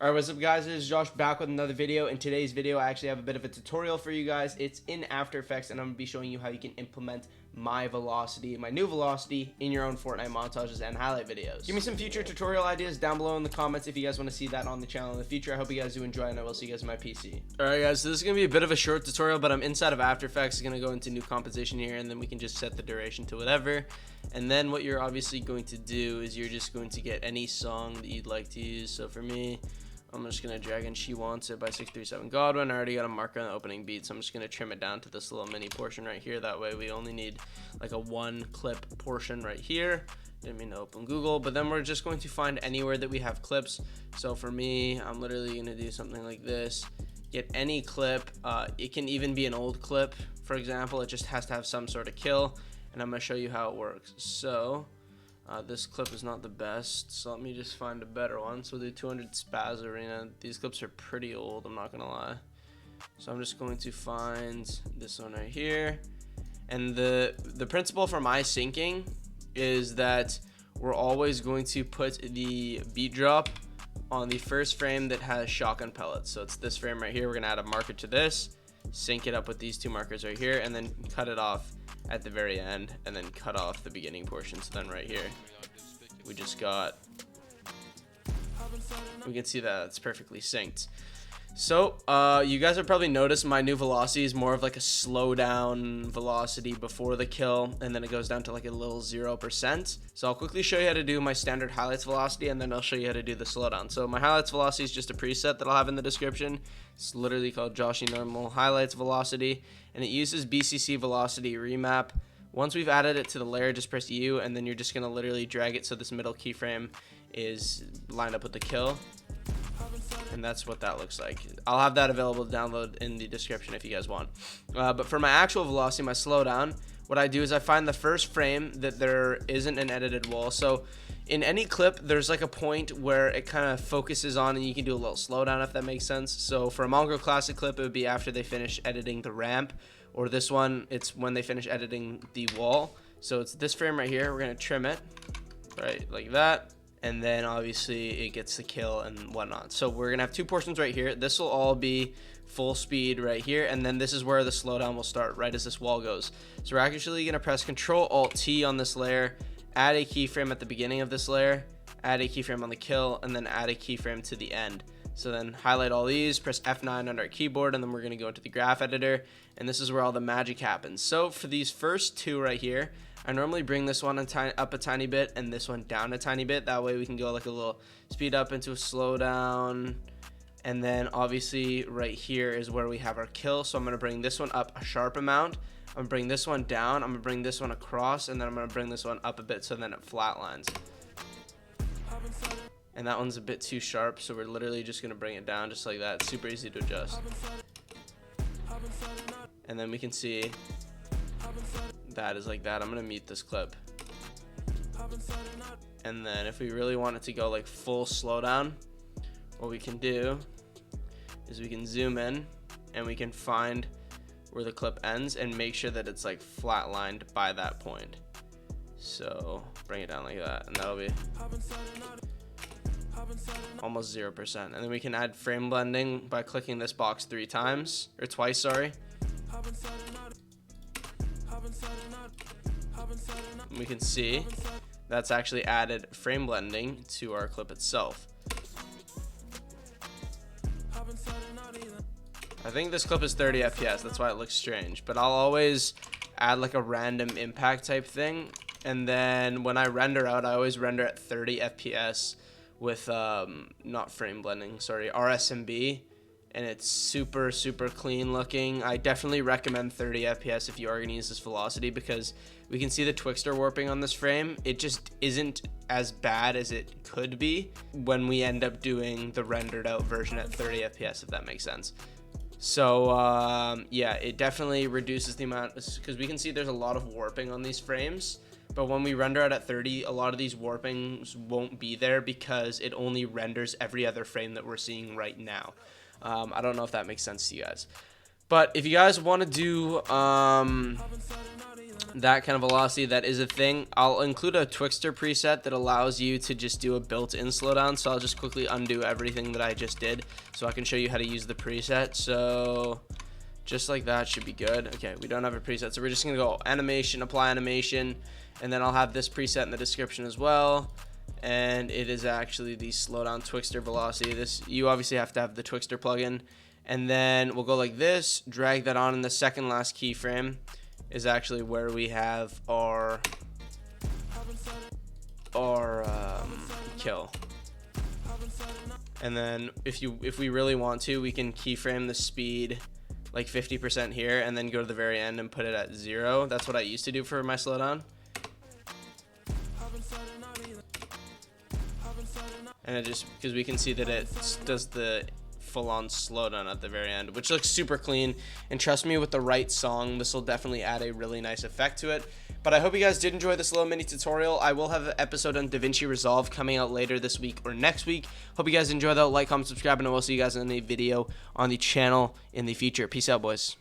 Alright, what's up guys, it is Josh back with another video. In today's video I actually have a bit of a tutorial for you guys. It's in After Effects and I'm going to be showing you how you can implement my new velocity in your own Fortnite montages and highlight videos. Give me some future tutorial ideas down below in the comments if you guys want to see that on the channel in the future. I hope you guys do enjoy and I will see you guys on my PC. Alright guys, so this is going to be a bit of a short tutorial, but I'm inside of After Effects. I'm going to go into new composition here and then we can just set the duration to whatever. And then what you're obviously going to do is you're just going to get any song that you'd like to use. So for me, I'm just going to drag in She Wants It by 637 Godwin. I already got a marker on the opening beat, so I'm just going to trim it down to this little mini portion right here. That way we only need like a one clip portion right here. Didn't mean to open Google, but then we're just going to find anywhere that we have clips. So for me, I'm literally going to do something like this. Get any clip. It can even be an old clip, for example. It just has to have some sort of kill, and I'm going to show you how it works. So this clip is not the best, so let me just find a better one. So we'll do 200 Spaz Arena. These clips are pretty old, I'm not gonna lie. So I'm just going to find this one right here. And the principle for my syncing is that we're always going to put the beat drop on the first frame that has shotgun pellets. So it's this frame right here. We're gonna add a marker to this, sync it up with these two markers right here, and then cut it off at the very end, and then cut off the beginning portion. So then right here we just got, we can see that it's perfectly synced. So you guys have probably noticed my new velocity is more of like a slow down velocity before the kill, and then it goes down to like a little 0%. So I'll quickly show you how to do my standard highlights velocity, and then I'll show you how to do the slowdown. So my highlights velocity is just a preset that I'll have in the description. It's literally called Joshyy normal highlights velocity, and it uses BCC velocity remap. Once we've added it to the layer, just press U, and then you're just gonna literally drag it so this middle keyframe is lined up with the kill. And that's what that looks like. I'll have that available to download in the description if you guys want. But for my actual velocity, my slowdown, what I do is I find the first frame that there isn't an edited wall. So in any clip, there's like a point where it kind of focuses on, and you can do a little slowdown if that makes sense. So for a Mongrel Classic clip, it would be after they finish editing the ramp, or this one, it's when they finish editing the wall. So it's this frame right here. We're gonna trim it right like that. And then obviously it gets the kill and whatnot. So we're gonna have two portions right here. This will all be full speed right here, and then this is where the slowdown will start right as this wall goes. So we're actually gonna press Control-Alt-T on this layer, add a keyframe at the beginning of this layer, add a keyframe on the kill, and then add a keyframe to the end. So then highlight all these, press F9 on our keyboard, and then we're gonna go into the graph editor, and this is where all the magic happens. So for these first two right here, I normally bring this one up a tiny bit and this one down a tiny bit. That way we can go like a little speed up into a slowdown. And then obviously right here is where we have our kill. So I'm going to bring this one up a sharp amount. I'm going to bring this one down. I'm going to bring this one across. And then I'm going to bring this one up a bit so then it flatlines. And that one's a bit too sharp. So we're literally just going to bring it down just like that. It's super easy to adjust. And then we can see that is like that. I'm gonna mute this clip, and then if we really want it to go like full slowdown, what we can do is we can zoom in and we can find where the clip ends and make sure that it's like flatlined by that point. So bring it down like that, and that'll be almost 0%. And then we can add frame blending by clicking this box twice, sorry. We can see that's actually added frame blending to our clip itself. I think this clip is 30 FPS, that's why it looks strange, but I'll always add like a random impact type thing, and then when I render out, I always render at 30 FPS with not frame blending, sorry, RSMB, and it's super clean looking. I definitely recommend 30 FPS if you are going to use this velocity, because we can see the Twixtor warping on this frame. It just isn't as bad as it could be when we end up doing the rendered out version at 30 FPS, if that makes sense. So yeah, it definitely reduces the amount, because we can see there's a lot of warping on these frames, but when we render out at 30, a lot of these warpings won't be there because it only renders every other frame that we're seeing right now. I don't know if that makes sense to you guys, but if you guys want to do that kind of velocity, that is a thing. I'll include a Twixtor preset that allows you to just do a built-in slowdown. So I'll just quickly undo everything that I just did so I can show you how to use the preset. So just like that should be good. Okay, we don't have a preset, so we're just gonna go animation, apply animation, and then I'll have this preset in the description as well. And it is actually the slowdown Twixtor velocity. This, you obviously have to have the Twixtor plugin. And then we'll go like this, drag that on, in the second last keyframe is actually where we have our kill. And then if we really want to, we can keyframe the speed like 50% here and then go to the very end and put it at 0. That's what I used to do for my slowdown. And it just, because we can see that it does the full-on slowdown at the very end, which looks super clean. And trust me, with the right song, this will definitely add a really nice effect to it. But I hope you guys did enjoy this little mini tutorial. I will have an episode on DaVinci Resolve coming out later this week or next week. Hope you guys enjoy though. Like, comment, subscribe, and I will see you guys in a video on the channel in the future. Peace out, boys.